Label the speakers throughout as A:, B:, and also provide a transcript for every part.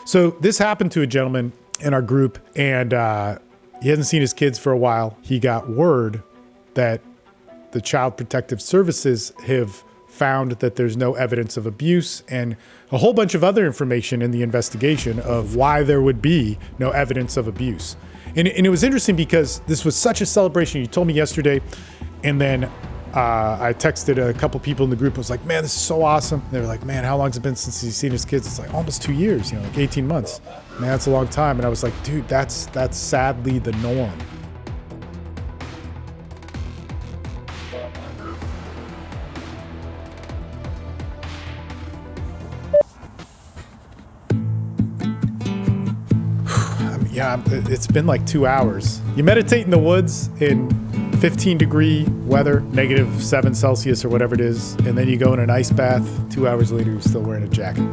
A: So this happened to a gentleman in our group, and he hasn't seen his kids for a while. He got word that the Child Protective Services have found that there's no evidence of abuse and a whole bunch of other information in the investigation of why there would be no evidence of abuse. And it was interesting because this was such a celebration. You told me yesterday, and then I texted a couple people in the group. I was like, man, this is so awesome. They were like, man, how long has it been since he's seen his kids? It's like almost 2 years, like 18 months. Man, that's a long time. And I was like, dude, that's sadly the norm. Yeah, it's been like 2 hours. You meditate in the woods in 15-degree weather, -7 Celsius or whatever it is, and then you go in an ice bath. 2 hours later, you're still wearing a jacket.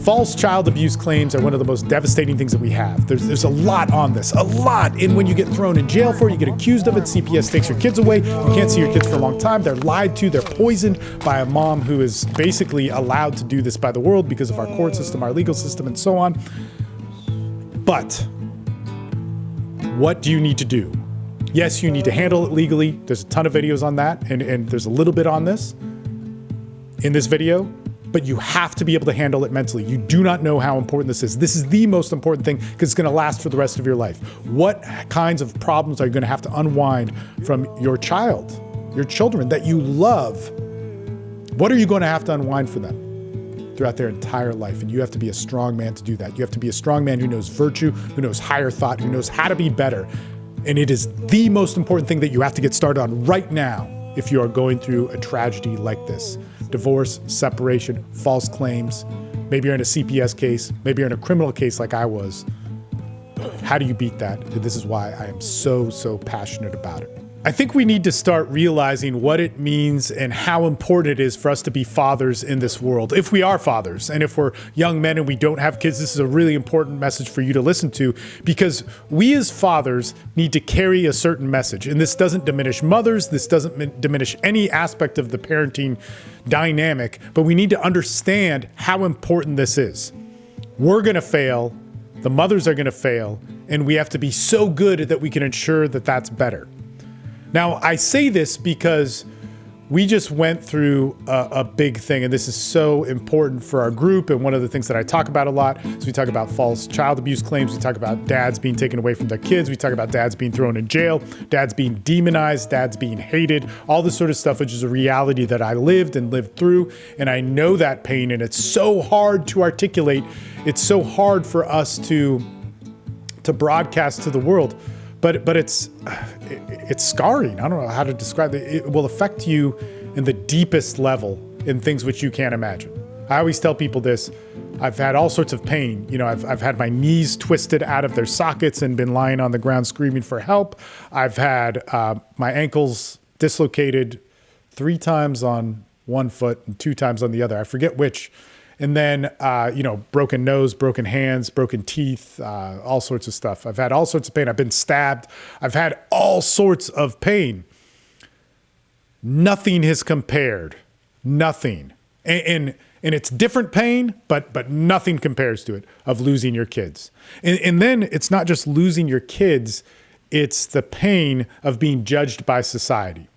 A: False child abuse claims are one of the most devastating things that we have. There's a lot on this, a lot. And when you get thrown in jail for it, you get accused of it, CPS takes your kids away, you can't see your kids for a long time, they're lied to, they're poisoned by a mom who is basically allowed to do this by the world because of our court system, our legal system, and so on. But what do you need to do? Yes, you need to handle it legally. There's a ton of videos on that, and there's a little bit on this in this video. But you have to be able to handle it mentally. You do not know how important this is. This is the most important thing because it's going to last for the rest of your life. What kinds of problems are you going to have to unwind from your child, your children that you love? What are you going to have to unwind for them throughout their entire life? And you have to be a strong man to do that. You have to be a strong man who knows virtue, who knows higher thought, who knows how to be better. And it is the most important thing that you have to get started on right now if you are going through a tragedy like this. Divorce, separation, false claims. Maybe you're in a CPS case. Maybe you're in a criminal case like I was. How do you beat that? And this is why I am so passionate about it. I think we need to start realizing what it means and how important it is for us to be fathers in this world. If we are fathers, and if we're young men and we don't have kids, this is a really important message for you to listen to, because we as fathers need to carry a certain message. And this doesn't diminish mothers. This doesn't diminish any aspect of the parenting dynamic, but we need to understand how important this is. We're going to fail. The mothers are going to fail. And we have to be so good that we can ensure that that's better. Now, I say this because we just went through a big thing, and this is so important for our group. And one of the things that I talk about a lot is we talk about false child abuse claims. We talk about dads being taken away from their kids. We talk about dads being thrown in jail, dads being demonized, dads being hated, all this sort of stuff, which is a reality that I lived through. And I know that pain, and it's so hard to articulate. It's so hard for us to broadcast to the world. But it's scarring. I don't know how to describe it. It will affect you in the deepest level in things which you can't imagine. I always tell people this. I've had all sorts of pain. I've had my knees twisted out of their sockets and been lying on the ground screaming for help. I've had my ankles dislocated 3 times on one foot and 2 times on the other. I forget which. And then, broken nose, broken hands, broken teeth, all sorts of stuff. I've had all sorts of pain. I've been stabbed. I've had all sorts of pain. Nothing has compared. Nothing. And it's different pain, but nothing compares to it of losing your kids. And then it's not just losing your kids. It's the pain of being judged by society.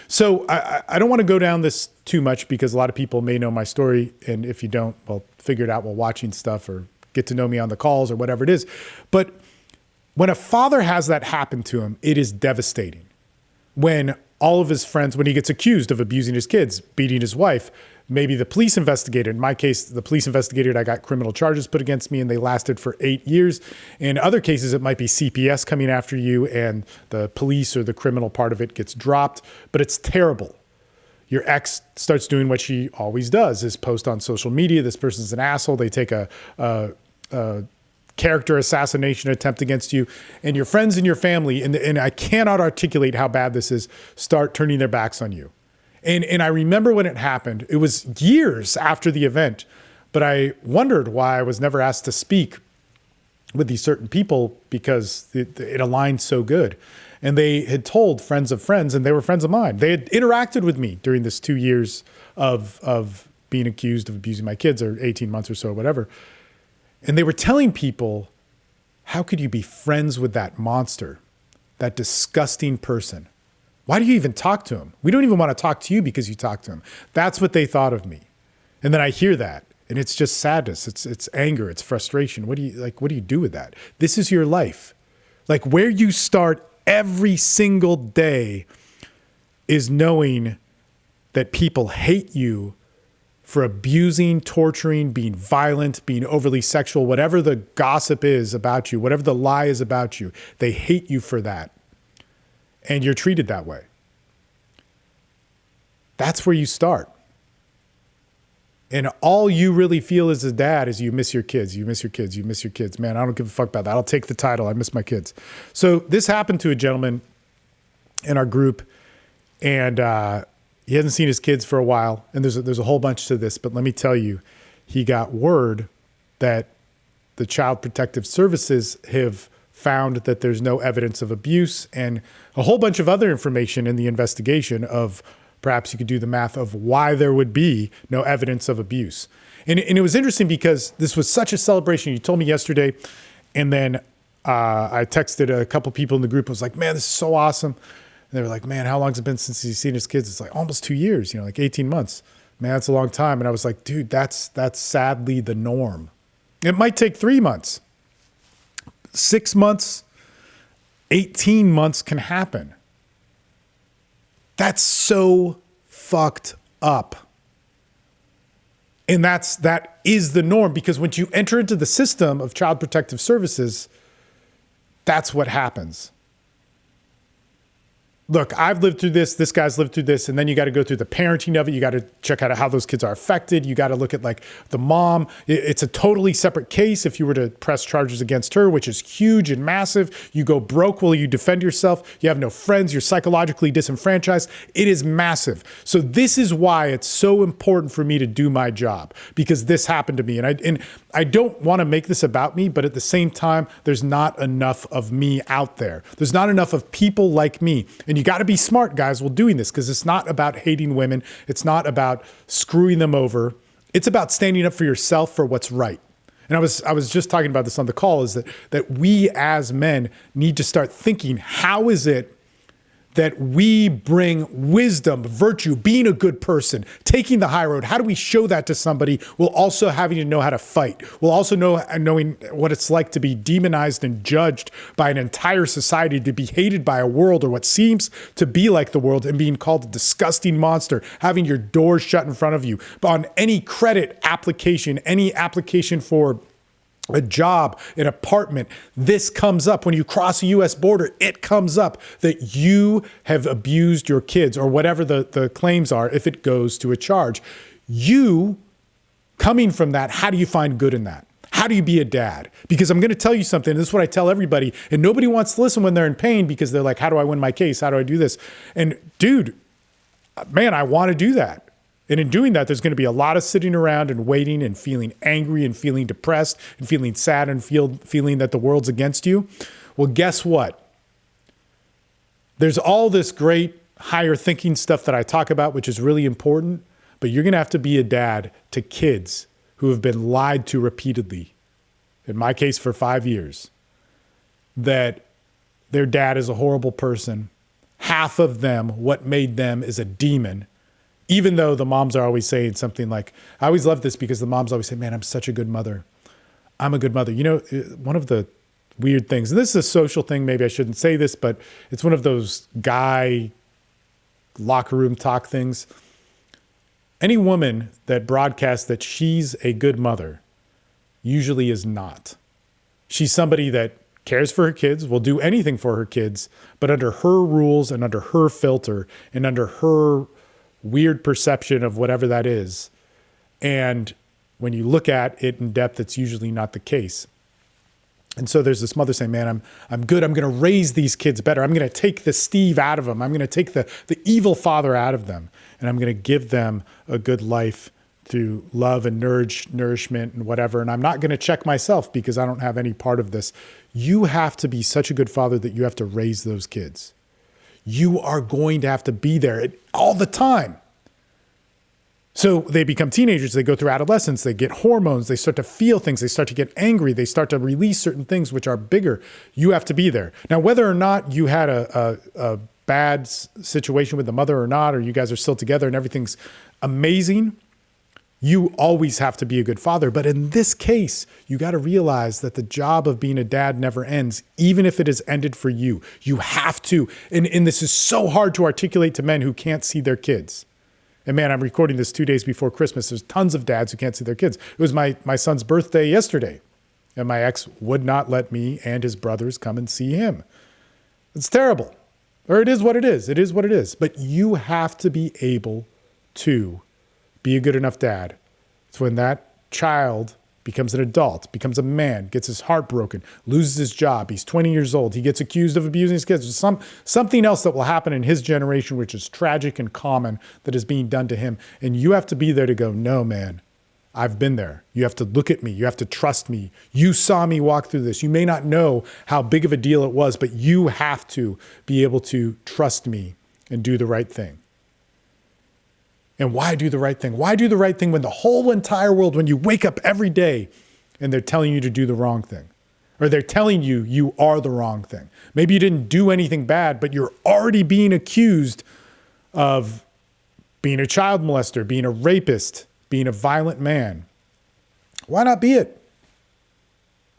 A: So I don't want to go down this too much because a lot of people may know my story. And if you don't, well, figure it out while watching stuff or get to know me on the calls or whatever it is. But when a father has that happen to him, it is devastating. When all of his friends, when he gets accused of abusing his kids, beating his wife, maybe the police investigator, in my case, the police investigator, I got criminal charges put against me and they lasted for 8 years. In other cases, it might be CPS coming after you and the police or the criminal part of it gets dropped, but it's terrible. Your ex starts doing what she always does, is post on social media. This person's an asshole. They take a character assassination attempt against you, and your friends and your family, and I cannot articulate how bad this is, start turning their backs on you. And I remember when it happened, it was years after the event, but I wondered why I was never asked to speak with these certain people because it aligned so good. And they had told friends of friends, and they were friends of mine. They had interacted with me during this 2 years of being accused of abusing my kids, or 18 months or so, whatever. And they were telling people, how could you be friends with that monster, that disgusting person? Why do you even talk to him? We don't even want to talk to you because you talk to him. That's what they thought of me. And then I hear that, and it's just sadness. It's anger. It's frustration. What do you do with that? This is your life. Like, where you start every single day is knowing that people hate you for abusing, torturing, being violent, being overly sexual, whatever the gossip is about you, whatever the lie is about you. They hate you for that. And you're treated that way. That's where you start. And all you really feel as a dad is you miss your kids. You miss your kids. You miss your kids. Man, I don't give a fuck about that. I'll take the title. I miss my kids. So this happened to a gentleman in our group, and he hasn't seen his kids for a while. And there's a whole bunch to this, but let me tell you, he got word that the Child Protective Services have found that there's no evidence of abuse, and a whole bunch of other information in the investigation of, perhaps you could do the math of why there would be no evidence of abuse. And it was interesting because this was such a celebration. You told me yesterday, and then I texted a couple people in the group. I was like, man, this is so awesome. And they were like, man, how long has it been since he's seen his kids? It's like almost 2 years, like 18 months. Man, that's a long time. And I was like, dude, that's sadly the norm. It might take 3 months. 6 months, 18 months can happen. That's so fucked up. And that is the norm, because once you enter into the system of Child Protective Services, that's what happens. Look, I've lived through this. This guy's lived through this. And then you got to go through the parenting of it. You got to check out how those kids are affected. You got to look at like the mom. It's a totally separate case if you were to press charges against her, which is huge and massive. You go broke while you defend yourself. You have no friends. You're psychologically disenfranchised. It is massive. So this is why it's so important for me to do my job, because this happened to me. And I don't want to make this about me, but at the same time, there's not enough of me out there. There's not enough of people like me. And you got to be smart, guys, while doing this, because it's not about hating women. It's not about screwing them over. It's about standing up for yourself for what's right. And I was just talking about this on the call, is that we as men need to start thinking, how is it that we bring wisdom, virtue, being a good person, taking the high road? How do we show that to somebody while also having to know how to fight? While also knowing what it's like to be demonized and judged by an entire society, to be hated by a world, or what seems to be like the world, and being called a disgusting monster, having your doors shut in front of you. But on any credit application, any application for a job, an apartment, this comes up. When you cross a U.S. border, it comes up that you have abused your kids, or whatever the claims are, if it goes to a charge. You, coming from that, how do you find good in that? How do you be a dad? Because I'm going to tell you something. This is what I tell everybody, and nobody wants to listen when they're in pain, because they're like, how do I win my case? How do I do this? And dude, man, I want to do that. And in doing that, there's going to be a lot of sitting around and waiting and feeling angry and feeling depressed and feeling sad and feeling that the world's against you. Well, guess what? There's all this great higher thinking stuff that I talk about, which is really important, but you're going to have to be a dad to kids who have been lied to repeatedly, in my case for 5 years, that their dad is a horrible person. Half of them, what made them is a demon. Even though the moms are always saying something like, I always love this because the moms always say, man, I'm such a good mother. I'm a good mother. One of the weird things, and this is a social thing, maybe I shouldn't say this, but it's one of those guy locker room talk things. Any woman that broadcasts that she's a good mother usually is not. She's somebody that cares for her kids, will do anything for her kids, but under her rules and under her filter and under her weird perception of whatever that is. And when you look at it in depth, it's usually not the case. And so there's this mother saying, man, I'm good. I'm going to raise these kids better. I'm going to take the Steve out of them. I'm going to take the evil father out of them. And I'm going to give them a good life through love and nourishment and whatever. And I'm not going to check myself because I don't have any part of this. You have to be such a good father that you have to raise those kids. You are going to have to be there all the time. So they become teenagers, they go through adolescence, they get hormones, they start to feel things, they start to get angry, they start to release certain things which are bigger. You have to be there. Now, whether or not you had a bad situation with the mother or not, or you guys are still together and everything's amazing, you always have to be a good father. But in this case, you got to realize that the job of being a dad never ends, even if it has ended for you. You have to. And this is so hard to articulate to men who can't see their kids. And man, I'm recording this 2 days before Christmas. There's tons of dads who can't see their kids. It was my son's birthday yesterday, and my ex would not let me and his brothers come and see him. It's terrible. Or it is what it is. It is what it is. But you have to be able to be a good enough dad. It's when that child becomes an adult, becomes a man, gets his heart broken, loses his job. He's 20 years old. He gets accused of abusing his kids. There's something else that will happen in his generation, which is tragic and common, that is being done to him. And you have to be there to go, no, man, I've been there. You have to look at me. You have to trust me. You saw me walk through this. You may not know how big of a deal it was, but you have to be able to trust me and do the right thing. And why do the right thing? Why do the right thing when the whole entire world, when you wake up every day and they're telling you to do the wrong thing, or they're telling you you are the wrong thing? Maybe you didn't do anything bad, but you're already being accused of being a child molester, being a rapist, being a violent man. Why not be it?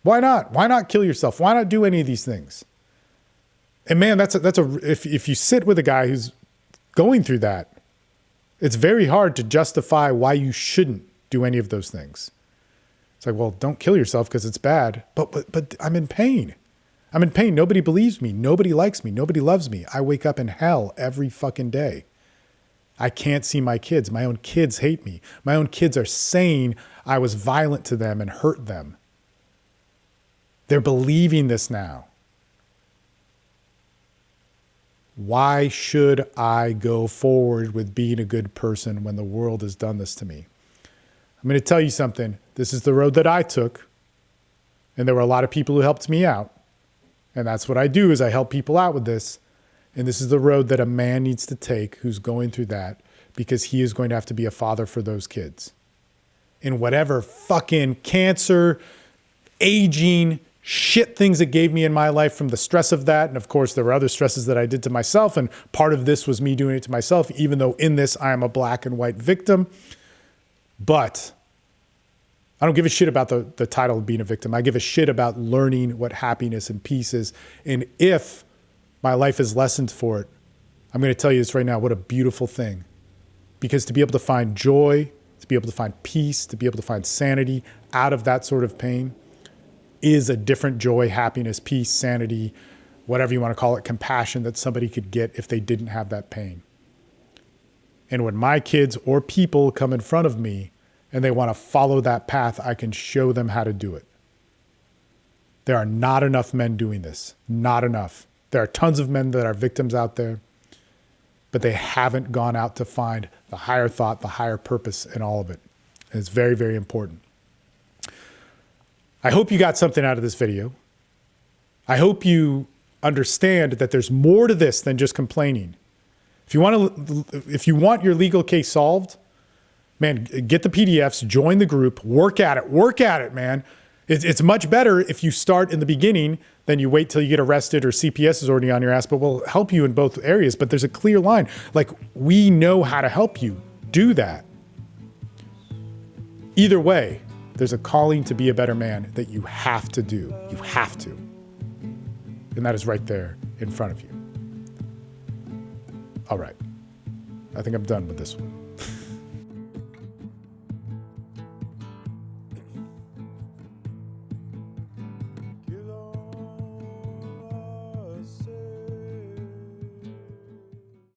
A: Why not? Why not kill yourself? Why not do any of these things? And man, if you sit with a guy who's going through that, it's very hard to justify why you shouldn't do any of those things. It's like, well, don't kill yourself because it's bad. But I'm in pain. I'm in pain. Nobody believes me. Nobody likes me. Nobody loves me. I wake up in hell every fucking day. I can't see my kids. My own kids hate me. My own kids are saying I was violent to them and hurt them. They're believing this now. Why should I go forward with being a good person when the world has done this to me? I'm going to tell you something. This is the road that I took, and there were a lot of people who helped me out. And that's what I do, is I help people out with this. And this is the road that a man needs to take who's going through that, because he is going to have to be a father for those kids. In whatever fucking cancer, aging, shit things it gave me in my life from the stress of that. And of course, there were other stresses that I did to myself. And part of this was me doing it to myself, even though in this I am a black and white victim. But I don't give a shit about the title of being a victim. I give a shit about learning what happiness and peace is. And if my life is lessened for it, I'm going to tell you this right now, what a beautiful thing. Because to be able to find joy, to be able to find peace, to be able to find sanity out of that sort of pain is a different joy, happiness, peace, sanity, whatever you want to call it, compassion that somebody could get if they didn't have that pain. And when my kids or people come in front of me and they want to follow that path, I can show them how to do it. There are not enough men doing this. Not enough. There are tons of men that are victims out there, but they haven't gone out to find the higher thought, the higher purpose in all of it. And it's very, very important. I hope you got something out of this video. I hope you understand that there's more to this than just complaining. If you want your legal case solved, man, get the PDFs, join the group, work at it, man. It's much better if you start in the beginning than you wait till you get arrested or CPS is already on your ass, but we'll help you in both areas. But there's a clear line. Like, we know how to help you do that. Either way, there's a calling to be a better man that you have to do. You have to. And that is right there in front of you. All right. I think I'm done with this one.